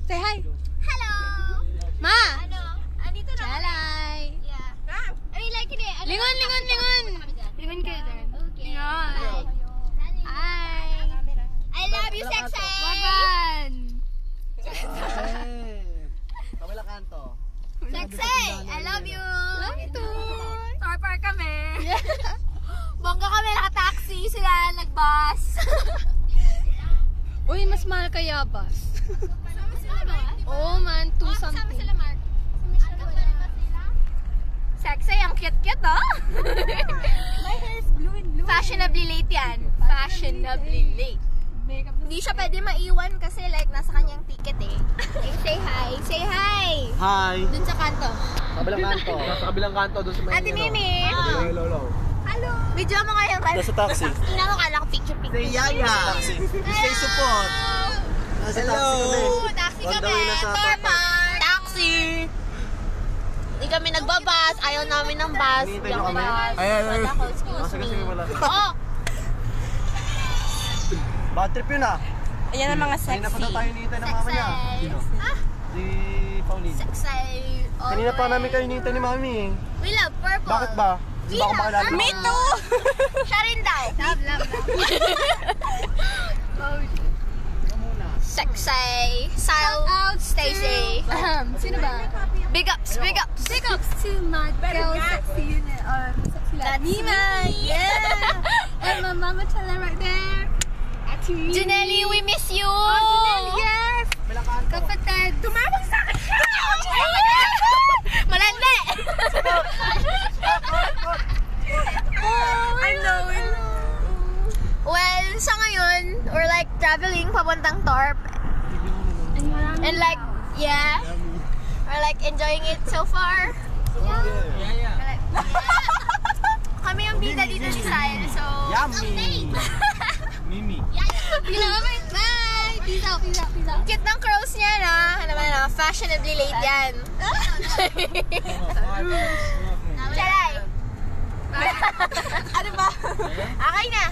Say hi. Hello! Ma! Ano? Andito na. Chalay. Yeah. I mean, like, hindi. Lingon. Lingon kayo din. Okay. Lingon. Hi. I love you, Sexy! Wagan. Kabila kanto. Sexy! I love you! Love you too. Park kami. Bongga kami naka-taxi. Sila nag-bus. Uy, mas mahal kaya bus. Sama sila ba? Oo man, 2 Sama something. sila, Mark. Sexy, ang cute-cute, oh. My hair is blue and blue. Fashionably late yan. Fashionably late. Hindi siya pwede maiwan kasi like nasa kanyang ticket eh. Say hi. Say hi. Hi! Dun sa kanto. Kabilang kanto. Sa kabilang kanto doon sa may Ate Mimi. Hello. Hello. Video mo nga yung kanto. Nasa taxi. Tingnan mo kala ko picture. Say Yaya! Taxi. Stay support! Nasa taxi kami. Taxi On the kami. way na sa Torman. Taxi. Hindi kami nagbabas. Ayaw namin ng bus. Hinihintay nyo kami? Ay. Wala ko. Excuse Sige, me. wala. Oh. Bad trip yun ah. Ayan ang mga Kanina pa daw tayo hinihintay ng mama niya. Sino? Ah. Si Pauline. Sexy. Kanina pa namin kayo hinihintay ni mami eh. We love purple. Bakit ba? Di ba ako makilala? Me too. Siya rin daw. Love. Sexy. Style out. Stay safe. Sino ba? Big ups. Big ups. Big ups to my girl, sexy unit, or sexy That's Nima. me. Yeah. And my mama Chala right there. Janelle, we miss you. Oh, Janelle, yes. Kabilang kanto. Kapatid. Tumawag sa akin siya. Malandi. I know it. Well, sa ngayon, we're like traveling papuntang Torp. And like, yeah. We're like enjoying it so far. Yeah. Kami yung bida dito ni Sile, so... Yummy! Mimi. Bye. Peace out. Cute ng curls niya, no? Ano ba na? Fashionably late yan. Charay! Ano ba? Okay na.